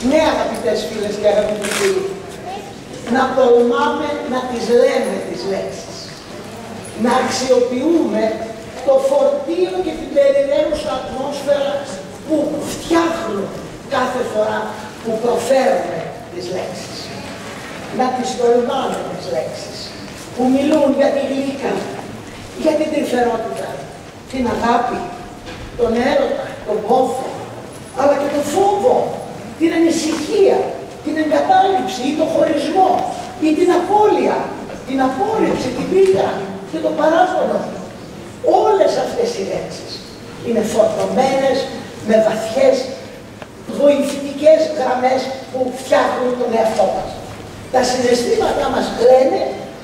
Ναι, αγαπητές φίλες και αγαπητοί φίλοι, να τολμάμε να τις λέμε τις λέξεις. Να αξιοποιούμε το φορτίο και την περιραίουσα ατμόσφαιρα που φτιάχνουν κάθε φορά που προφέρουμε τις λέξεις. Να τις τολμάμε τις λέξεις που μιλούν για τη γλύκα, για την τρυφερότητα, την αγάπη, τον έρωτα, τον πόθο, αλλά και τον φόβο, την ανησυχία, την εγκατάλειψη ή τον χωρισμό ή την απώλεια, την απόρριψη, την πίκρα και τον παράπονο. Όλες αυτές οι λέξεις είναι φορτωμένες με βαθιές βοηθητικές γραμμές που φτιάχνουν τον εαυτό μας. Τα συναισθήματά μας λένε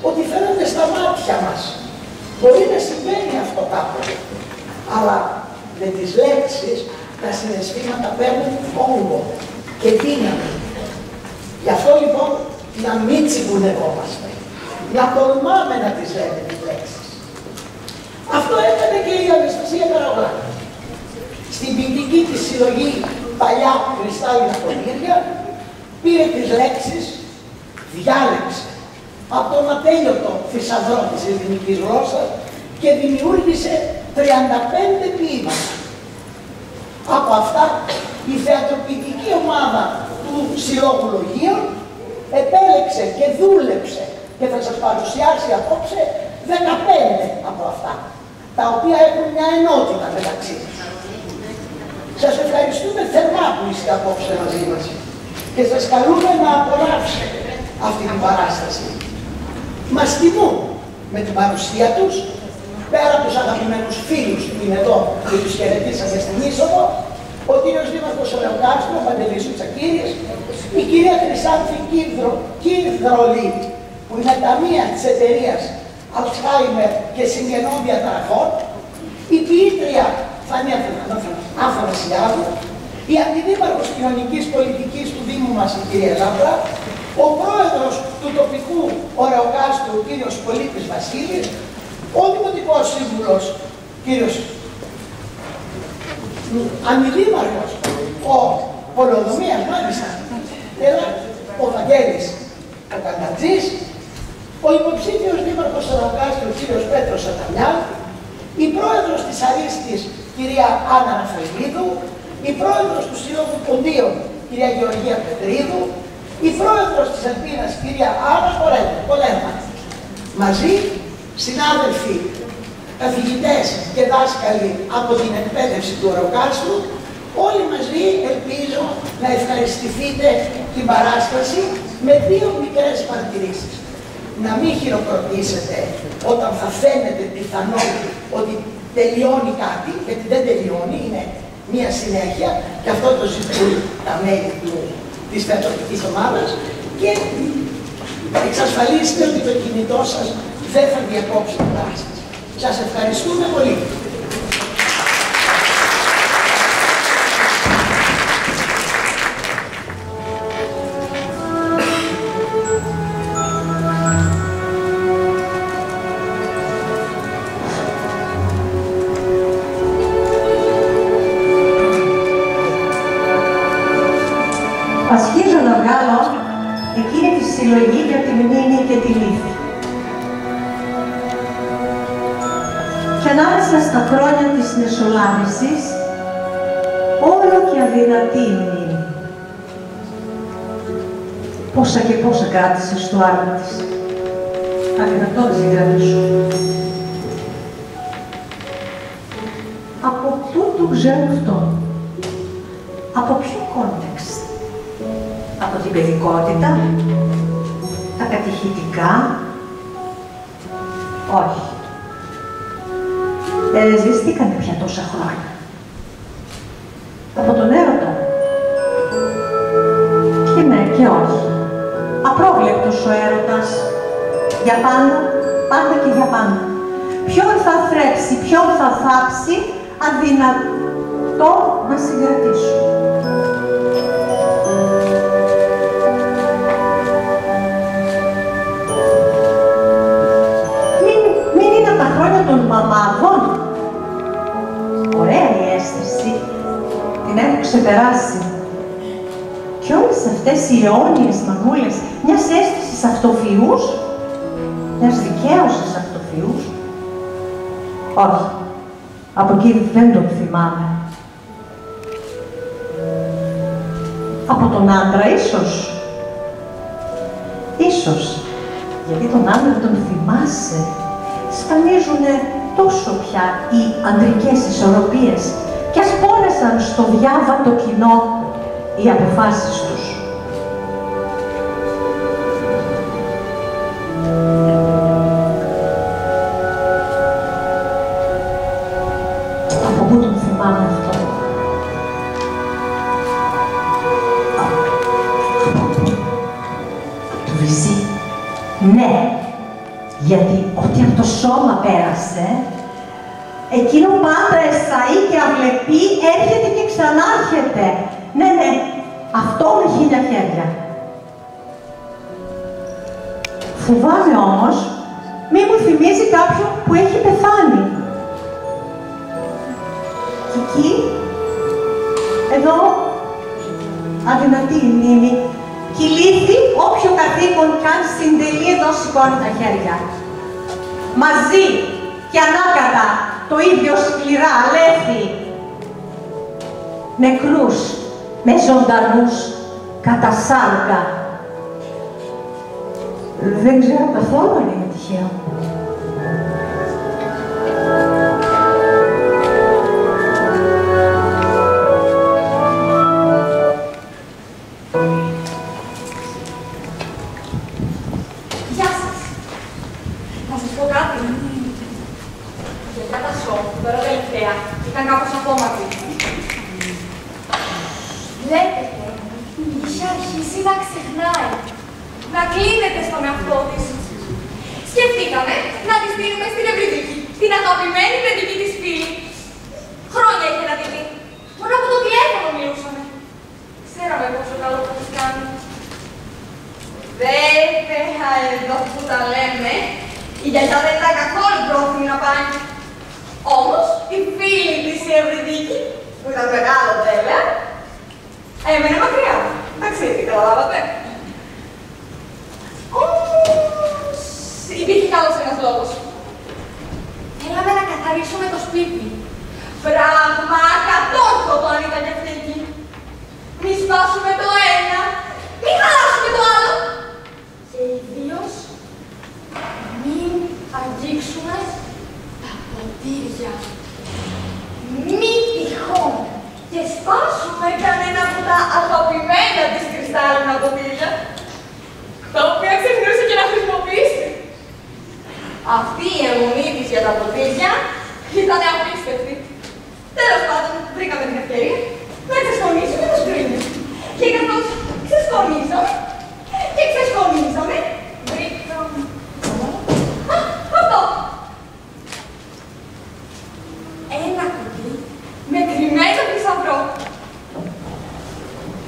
ότι φαίνονται στα μάτια μας. Μπορεί να συμβαίνει αυτό κάποτε, αλλά με τις λέξεις τα συναισθήματα παίρνουν όγκο και δύναμη. Γι' αυτό λοιπόν να μην τσιγκουνευόμαστε, να τολμάμε να τις λέμε τις λέξεις. Αυτό έκανε και η Αναστασία Καραβλάκη. Στην ποιητική της συλλογή παλιά κρυστάλλινα πονήρια πήρε τις λέξεις, διάλεξε από τον ατέλειωτο θησαυρό της ελληνικής γλώσσας και δημιούργησε 35 ποίηματα. Από αυτά η θεατροποιητική ομάδα του Συλλόγου Λογίων επέλεξε και δούλεψε και θα σας παρουσιάσει απόψε 15 από αυτά, τα οποία έχουν μια ενότητα μεταξύ τους. Σας ευχαριστούμε θερμά που είστε απόψε μαζί μας και σας καλούμε να απολαύσετε αυτή την παράσταση. Μας τιμούν με την παρουσία τους, πέρα από τους αγαπημένους φίλους που είναι εδώ και τους χαιρετήσαμε στην είσοδο, ο κύριος Δήμαρχος Ωρεοκάστρου, ο Παντελής Τσακύρης, η κυρία Χρυσάνθη Κύρδρολη, που είναι ταμεία της εταιρείας Αλτσχάιμερ και συγγενών διαταραχών, η ποιήτρια Φανία Αθανασιάδου, η αντιδήμαρχος κοινωνικής πολιτικής του Δήμου μας, η κυρία Λάμπρα, ο πρόεδρος του τοπικού Ωρεοκάστρου, ο κύριος Πολίτης Βασίλης, ο δημοτικός σύμβουλος, κύριος αντιδήμαρχος, ο Πολεοδομίας μάλιστα, ο Βαγγέλης ο Καντατζής, ο υποψήφιος δήμαρχος Ωρεοκάστρου, ο κύριος Πέτρος Σατανιά, η πρόεδρος της Αρίστης, κυρία Άννα Ραφαηλίδου, η πρόεδρος του Συλλόγου Ποντίων, κυρία Γεωργία Πετρίδου, η πρόεδρος της Ελπίνας, κυρία Άννα Πολέμα. Μαζί, συνάδελφοι, καθηγητές και δάσκαλοι από την εκπαίδευση του Ωρεοκάστρου, όλοι μαζί ελπίζω να ευχαριστηθείτε την παράσταση με δύο μικρές παρατηρήσεις. Να μην χειροκροτήσετε όταν θα φαίνεται πιθανό ότι τελειώνει κάτι, γιατί δεν τελειώνει, είναι μία συνέχεια, και αυτό το ζητούν τα μέλη της θεατρικής ομάδας, και εξασφαλίστε ότι το κινητό σας δεν θα διακόψει την παράσταση. Σας ευχαριστούμε πολύ. Ασχίζω να βγάλω εκείνη τη συλλογή για τη μνήμη και τη λύθη. Και ανάμεσα στα χρόνια της μεσολάβησης, όλο και αδυνατή η μνήμη. Πόσα και πόσα κράτησε στο άρμα της. Αδυνατό δεν κρατήσω. Από πού το ξέρω αυτό? Από ποιο context? Από την παιδικότητα, τα κατηχητικά? Όχι. Δεν ζεστήκανε πια τόσα χρόνια. Από τον έρωτα. Και ναι και όχι. Απρόβλεπτος ο έρωτας. Για πάντα, πάντα και για πάντα. Ποιον θα θρέψει, ποιον θα θάψει, αδυνατό να συγκρατήσω. Μην είναι τα χρόνια των μαμάδων. Ωραία η αίσθηση. Την έχω ξεπεράσει. και όλες αυτές οι αιώνιες μανούλες μιας αίσθησης αυτοφυούς, μιας δικαίωσης αυτοφυούς. Όχι, από εκεί δεν τον θυμάμαι. Από τον άντρα ίσως. Ίσως, γιατί τον άντρα τον θυμάσαι. Σπανίζουνε τόσο πια οι αντρικές ισορροπίες κι ας πόνεσαν στο διάβατο κοινό οι αποφάσεις τους. Από πού τον θυμάμαι αυτό? Το βυζί. Ναι, γιατί ό,τι από το σώμα πέρασε, εκείνο πάντα εσαεί και αυλεπεί, έρχεται και ξανάρχεται. Ναι, ναι, αυτό με 1000 χέρια. Φοβάμαι όμως, μη μου θυμίζει κάποιον που έχει πεθάνει. Και εκεί, εδώ, αδυνατή η μνήμη, κυλήθη όποιο καθήκον καν συντελεί εδώ σηκώνει τα χέρια. Μαζί και ανάκατα, το ίδιο σκληρά, αλέφη. Νεκρούς, με ζωντανούς, κατά σάρκα. Δεν ξέρω καθόλου αν είναι τυχαίο. Γεια σας. Να σας πω κάτι. Για τα σοκ, τώρα τελευταία, ήταν κάπως απόμακρη. Βλέπετε, είχε αρχίσει να ξεχνάει, να κλείνεται στον εαυτό της. Σκεφτήκαμε να τη στείλουμε στην Ευρυδική, την αγαπημένη παιδική της φίλη. Χρόνια είχε να τη δει. Μόνο από το τηλέφωνο μιλούσαμε. Ξέραμε πόσο καλό θα της κάνει. Βέβαια, εδώ που τα λέμε, η γιαγιά δεν ήταν καθόλου πρόθυμη να πάει. Όμως, η φίλη της η Ευρυδική, που ήταν μεγάλο βέβαια, έμενε μακριά. Εντάξει, καταλάβατε. Όμως, υπήρχε καλός ένας λόγος. Θέλαμε να καθαρίσουμε το σπίτι. Πράγμα ακατόρθωτο αν ήταν και αυτή εκεί. Μη σπάσουμε το ένα, μη χαλάσουμε το άλλο. Και ιδίως, μην αγγίξουμε τα ποτήρια. Μη τυχόν και σπάσουμε κανένα από τα αγαπημένα της κρυστάλλινα ποτήρια, τα οποία ξεχνούσε και να χρησιμοποιήσει. Αυτή η αιμονή της για τα ποτήρια ήταν απίστευτη. Τέλος πάντων, βρήκαμε την ευκαιρία να ξεσκονίσουμε το σκρίνι. Και καθώς ξεσκονίζαμε και ξεσκονίζαμε, βρήκαμε... Α, αυτό! Ένα κουτί με κρυμμένο θησαυρό.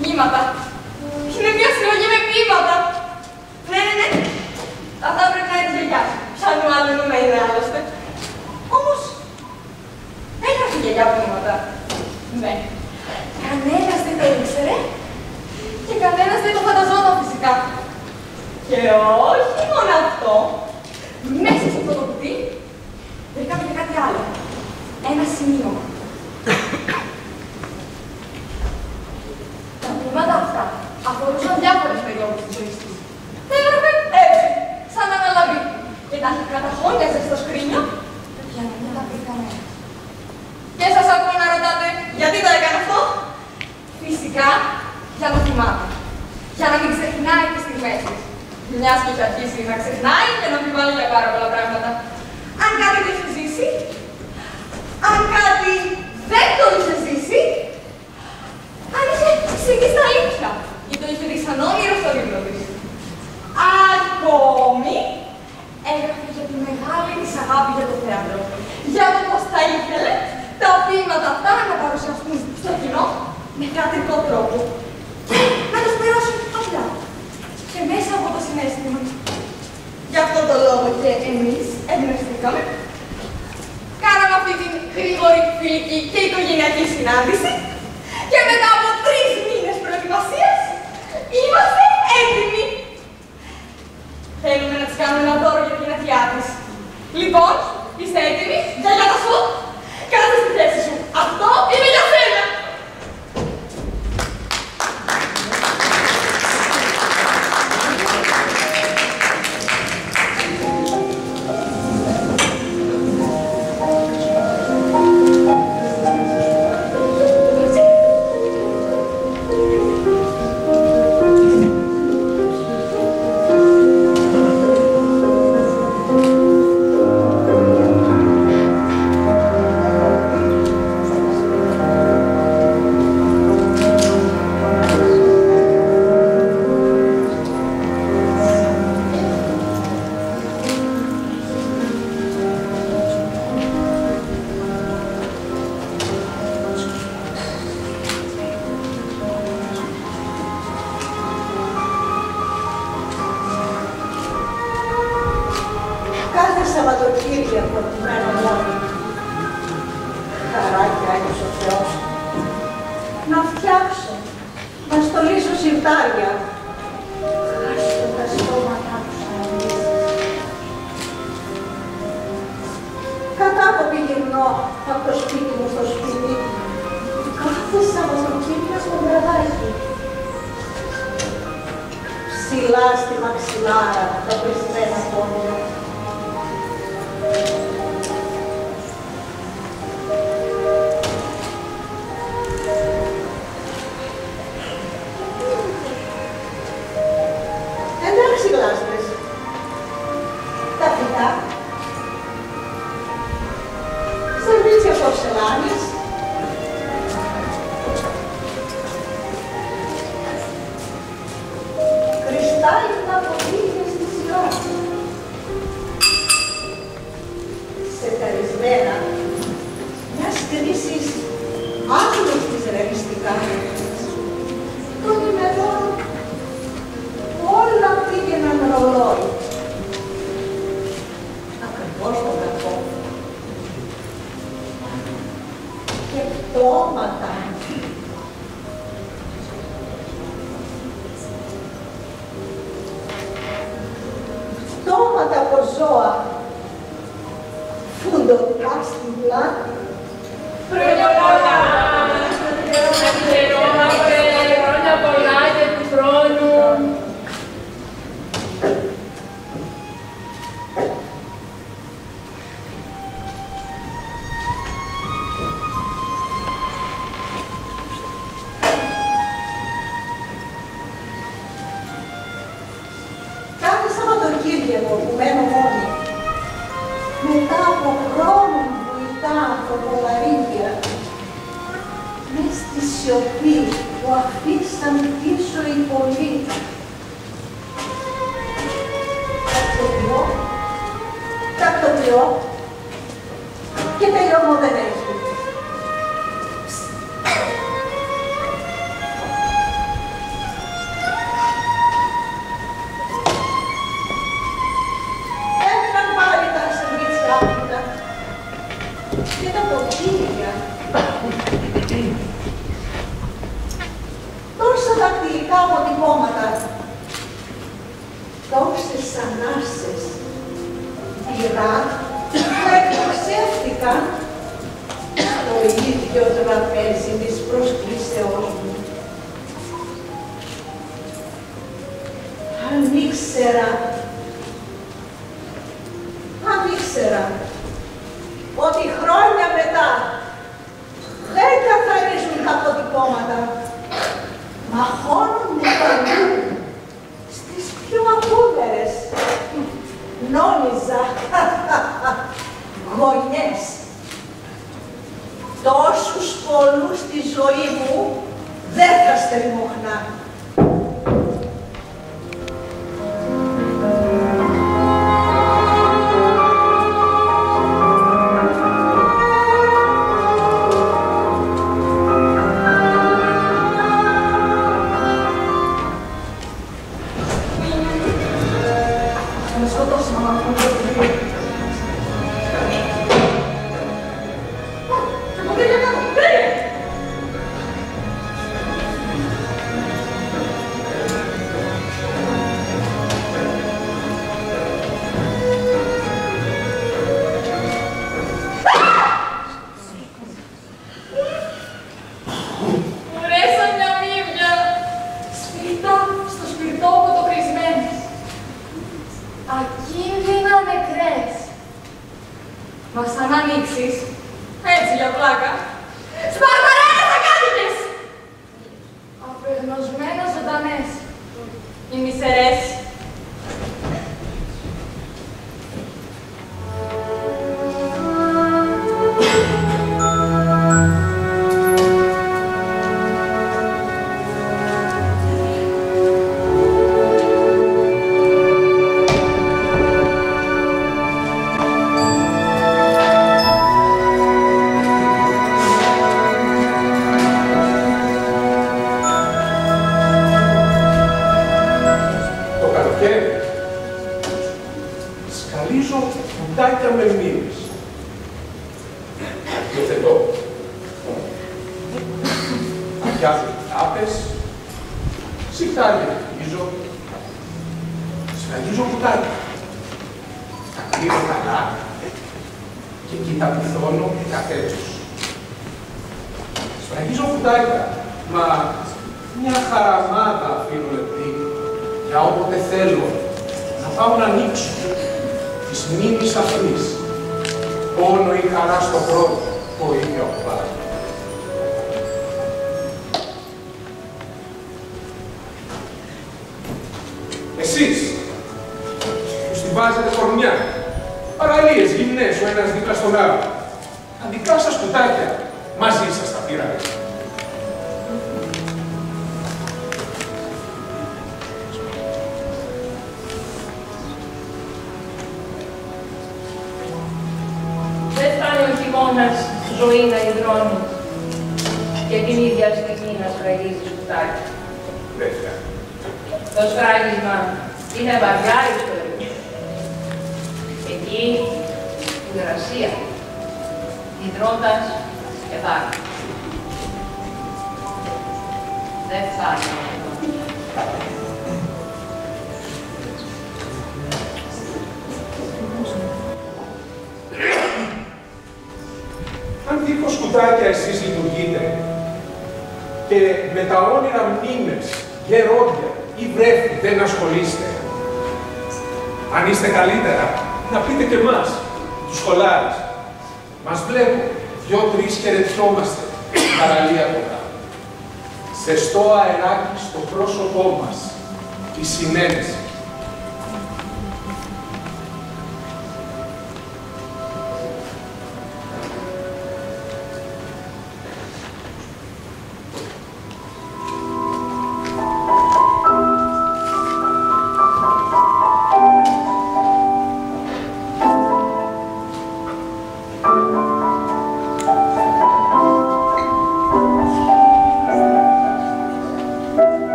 Ποίηματα. Είναι μια συλλογή με ποίηματα. Ναι, ναι, ναι. Αυτά πρέπει να είναι της γιαγιάς. Σαν άλλο νου να είναι άλλωστε. Όμως, έγραφε η γιαγιά ποίηματα. Ναι. Κανένας δεν το ήξερε και κανένας δεν το φανταζόταν φυσικά. Και όχι μόνο αυτό. Μέσα σε αυτό το κουτί βρήκαμε και κάτι άλλο. Ένα σημείωμα. Τα ποίηματα αυτά αφορούσαν διάφορες περιόδους της ζωής της. Τα έγραφε έτσι, σαν αναλαβή. Και τα καταχώνιαζε στο σκρίνιο για να μην τα πει κανένα. Και σας ακούω να ρωτάτε γιατί το έκανε αυτό. Φυσικά για να θυμάται. Για να μην ξεχνάει τις στιγμές της. Μιας και έχει αρχίσει να ξεχνάει και να αμφιβάλλει για πάρα πολλά πράγματα. Αν κάτι το είχε ζήσει, αν κάτι δεν το είχε ζήσει, αν είχε ξεγεί στα αλήθεια ή το είχε δει σαν όνειρο στο βίβλο της. Ακόμη έγραφε για τη μεγάλη της αγάπη για το θέατρο. Για το πώς θα ήθελε τα ποίηματα αυτά να παρουσιαστούν στο κοινό με θεατρικό τρόπο. Και να τους περάσουν απλά. Και μέσα από το συναίσθημα. Γι' αυτό το λόγο και εμείς εμπνευστήκαμε. Κάναμε αυτή την γρήγορη φιλική και οικογενειακή συνάντηση. Και μετά από 3 μήνες προετοιμασίας, συρτάρια. Χάστε τα στόματα τους αναλύσεις. Κατάκοπη γυρνώ από το σπίτι μου στο σπίτι. Κάθε Σαββατοκύριακο βραδάκι. Ψηλά στη μαξιλάρα τα πρισμένα πόδια. Εντάξει γλάστρες. Τα φυτά. Σερβίτσια πορσελάνης. Κρυστάλλινα ποτήρια στη σειρά. Σεταρισμένα μιας κρίσης άγνωστης ρεαλιστικά. Των ημερών όλα πήγαιναν ρολόι. Ακριβώς τον κακό. Και πτώματα. Πτώματα από ζώα. Φουντωτά στην πλάτη. Χρόνια πολλά! Χρόνια πολλά και του χρόνου! Κάθε Σαββατοκύριακο που μένω μόνη, μετά από χρόνου βουητά ανθρωπολαρίδια, μες στη σιωπή που αφήσαν πίσω οι πολλοί, τακτοποιώ και τελειώμο δεν έχει. Έμειναν πάλι τα σερβίτσια άπλυτα και τα ποτήρια. Τόσα δακτυλικά αποτυπώματα, τόσες ανάσες, πυρά που εκτοξεύτηκαν στο ίδιο τραπέζι της προσκλήσεώς μου. Αν ήξερα ότι χρόνια μετά δεν καθαρίζουν τα αποτυπώματα, μαχώνουν παντού στις πιο απούδερες, νόμιζα, γωνιές. Τόσους πολλούς στη ζωή μου δεν θα στριμωχνά. σκάλια σφραγίζω κουτάκια. Τα κλείνω καλά και εκεί τα πυθώνω κατέτσους. Σφραγίζω κουτάκια, μα μια χαραμάδα αφήνω λεπτή για όποτε θέλω να πάω να ανοίξω της μνήμης αυτής. Πόνο ή χαρά στο πρώτο, το ίδιο αποβάλλει. Εσείς, που στη βάζετε κορμιά, παραλίες, γυμνές, ο ένας δίπλα στον άλλο, τα δικά σας κουτάκια μαζί σας τα πήρατε. Δεν φτάνει ο χειμώνας ζωή να υδρώνει και την ίδια στιγμή να σφραγίζει κουτάκι. Δεν φτάνει. Το σφράγισμα είναι βαριά ιστορία. Εκεί η γρασία, υδρώντας και βάρη. Δεν φτάνει. Αν δίχως κουτάκια εσείς λειτουργείτε και με τα όνειρα μνήμες, γερόντια ή βρέφη δεν ασχολείστε, αν είστε καλύτερα, να πείτε και εμάς, τους σχολάρες. Μας βλέπω, 2-3 χαιρετιόμαστε στην παραλία κοντά. Ζεστό αεράκι στο πρόσωπό μας, η συνένεση.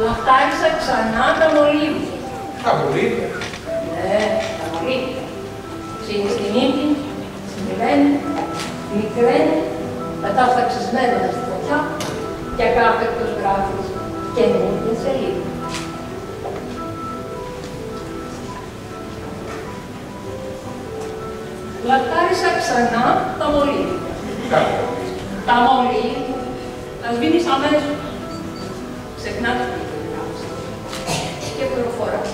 Λαχτάρισα ξανά τα μολύβια. Τα μολύβια? Ναι, τα μολύβια. Ψήνει στη μύτη, συμβαίνει, μικραίνει, μετά φαξισμένα στη φωτιά και ακάθεκτος γράφεις καινούργια σελίδα. Λαχτάρισα ξανά τα μολύβια. Τα μολύβια. Τα σβήνεις αμέσως. Ξεχνάς που και προφοράς.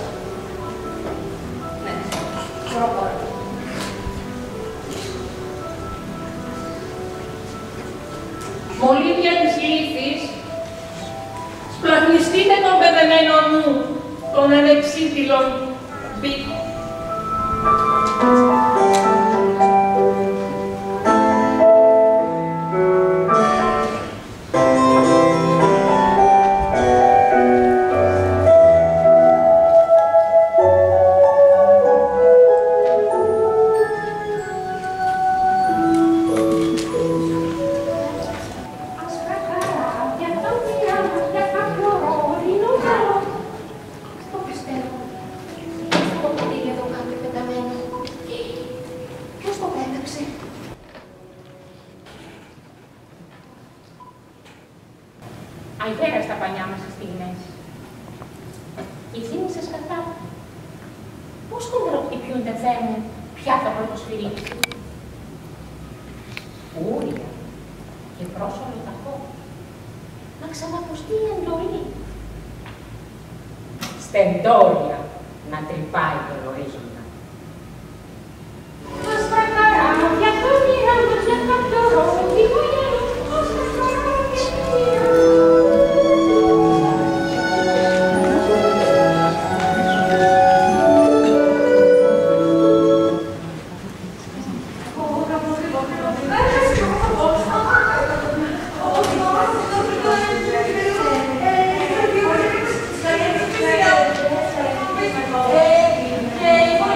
Ναι, προφοράς. Μολύβια της λύθης, σπλαχνιστείτε τον πεδεμένο νου, των ανεξίτηλων πίκων. Αγέρα στα πανιά μας τις στιγμές. Οι θύμησες κατά. Πώς χονδροχτυπιούνται, Θεέ μου, πια θα πρωτοσφυρίξει. Ούρια και πρόσωπο ταχώ. Να ξανακουστεί η εντολή. Στεντόρια να τρυπάει το ορίζοντα. Ως τα καράβια το μοιράζω για κάποιο ρόλι, ως τα καράβια το μοιράζω. Hey,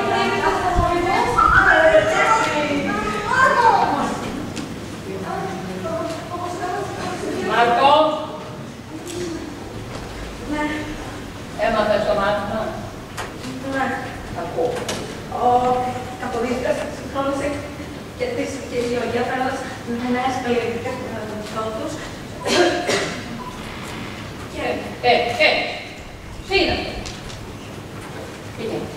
Μάρκο. Ναι. Έμαθες το μάθημα. Ναι. Ακούω. Ο Καποδίστρας συγχρόνως κερδίστηκε η Γεωργία φέροντας νέες καλλιεργητικές μεθόδους. Και... Τι είναι αυτό? Πήγαινε.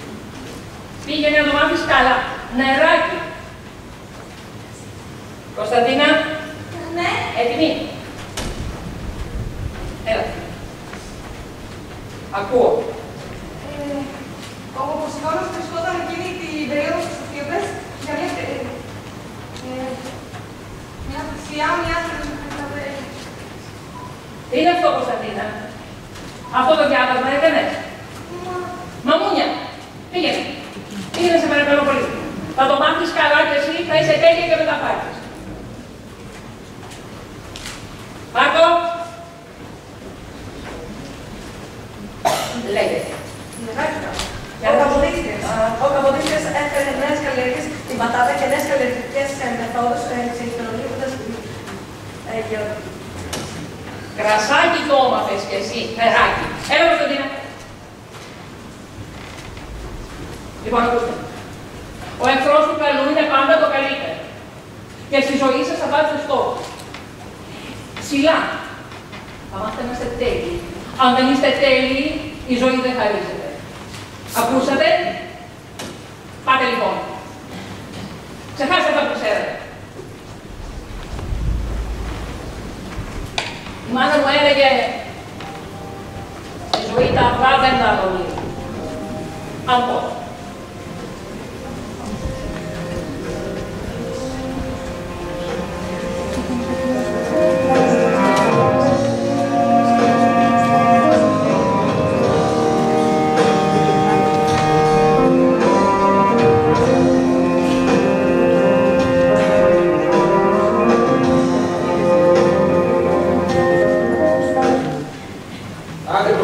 Πήγαινε να το μάθεις καλά. Νεράκι. Κωνσταντίνα. Ναι. Έτοιμη. Έλα. Ακούω. Ο Ποσειδώνος βρισκόταν εκείνη την περίοδο στις Αιθίωπες για μια θυσία, Τι είναι αυτό, Κωνσταντίνα? Αυτό το διάβασμα έκανες? Μαμούνια, πήγαινε. Πήγαινε σε παρακαλώ πολύ. Θα το μάθεις καλά και εσύ, θα είσαι τέλεια και μετά πάρεις. Μάρκο. Λέγεται. Ο Καποδίστρας έφερε νέες καλλιέργειες στην πατάτα και νέες καλλιεργητικές μεθόδους εξελιχθολογίζοντας Κρασάκι το έμαθες κι εσύ, νεράκι. Έλα, Κωνσταντίνα. Λοιπόν, ακούστε. Ο εχθρός του καλού είναι πάντα το καλύτερο. Και στη ζωή σας θα βάλετε στόχο. Ψηλά. Θα μάθετε να είστε τέλειοι. Αν δεν είστε τέλειοι, η ζωή δεν χαρίζεται. Ακούσατε? Πάτε λοιπόν. Ξεχάστε αυτά που ξέρετε. Η μάνα μου έλεγε στη ζωή τα αυγά δεν τα αγωνεί. Αν πω.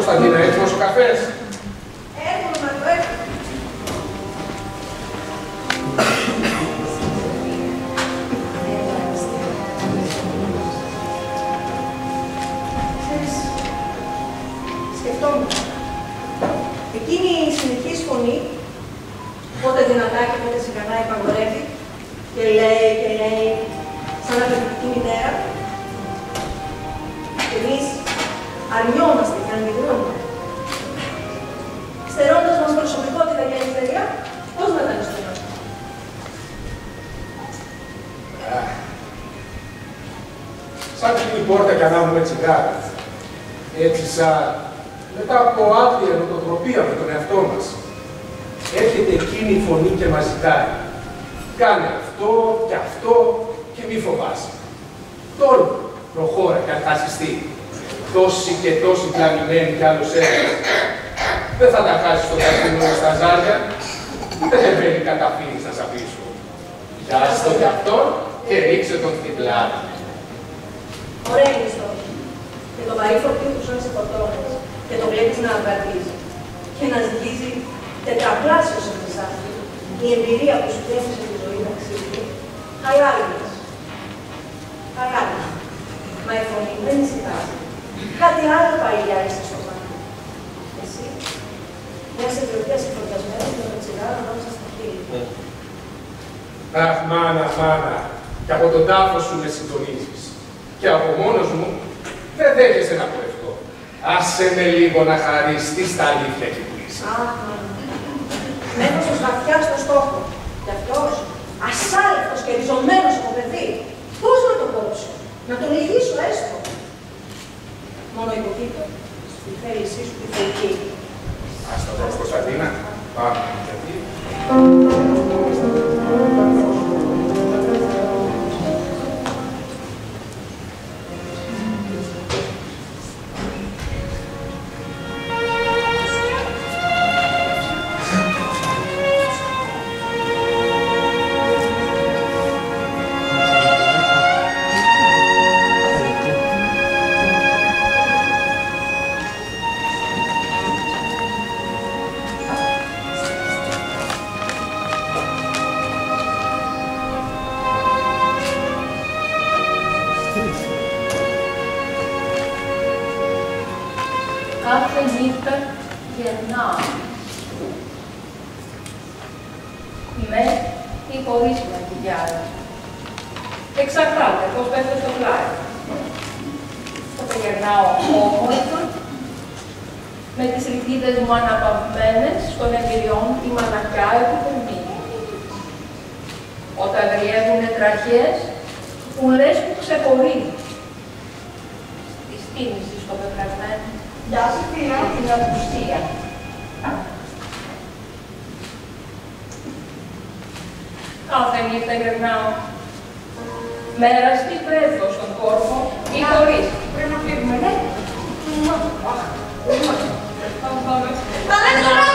Κωνσταντίνα, έτοιμος ο καφές? Έρχομαι, Μαρκό, έρχομαι. Ξέρεις, σκεφτόμουν. Εκείνη η συνεχής φωνή, πότε δυνατά και πότε σιγανά υπαγορεύει και λέει, σαν αφεντική μητέρα. Και εμείς αρνιόμαστε και αντιδρούμε. Στερώντας μας προσωπικότητα και ελευθερία, πώς μεταναστεύουμε. Σαν κλείνει η πόρτα και ανάβουμε τσιγάρα. Έτσι σαν μετά από άθλια ερωτοτροπία με τον εαυτό μας. Έρχεται εκείνη η φωνή και μας ζητάει. Κάνε αυτό και μη φοβάσαι. Τώρα προχώρα και αν χάσεις τι. Τόσοι και τόσοι πλανημένοι κι άλλος έρχεται. Δεν θα τα χάσεις στο καζίνο στα ζάρια, ούτε δεν μπαίνει καταφύγεις να σαπίσω. Πιάσε τον κι αυτόν και ρίξε τον στην πλάτη. Ωραία είναι η στόχη. Και το βαρύ φορτίο του σώνει σε φωτώνες και το βλέπεις να αγκαλίζει και να ζυγίζει τετραπλάσιο σε μεσάχτη η εμπειρία που σου γεύσε τη ζωή ταξίδι. Χαλάλινες. Χαλάλινες. Μα η φωνή δεν ησυχάζει. Κάτι άλλο παγιλιάζει στο μάτι. Εσύ, μια συντροφία συμφορτασμένη με το τσιγάρο ανάμεσα στα χείλη. Αχ, μάνα, και από τον τάφο σου με συντονίζεις. Και από μόνος μου δεν δέχεσαι να πορευτώ. Άσε με λίγο να χαριστείς τα αλήθεια εκεί που είσαι. Αχ, μάνα. Μένωσες βαθιά στο στόχο. Κι αυτός, ασάλευτος και ριζωμένος από παιδί, πώς να το κόψω, να τον λυγίσω έστω. Μόνο υποκείτω στη θέλησή σου τη θεϊκή. Ας το δω, Κωνσταντίνα. Πάμε. Κάθε νύχτα γερνάω. Με ή χωρίς μακιγιάζ. Εξαρτάται πώς πέφτω στο πλάι. Τότε γερνάω όμορφα, με τις ρητίδες μου αναπαυμένες στον εμπειριών τη μαλακιά επιθερμή. Όταν γριεύουνε τραχιές, που λες που ξεχωρίζουν. Τη στήμηση στο πεπραγμένο. Γεια σου, φίλα. Και την απουσία. Κάθε νύχτα γερνάω. Μέραστη βρέφω στον κόρφο ή χωρίς. Πρέπει να φύγουμε, ναι. Πάμε. Τα λέτε τώρα!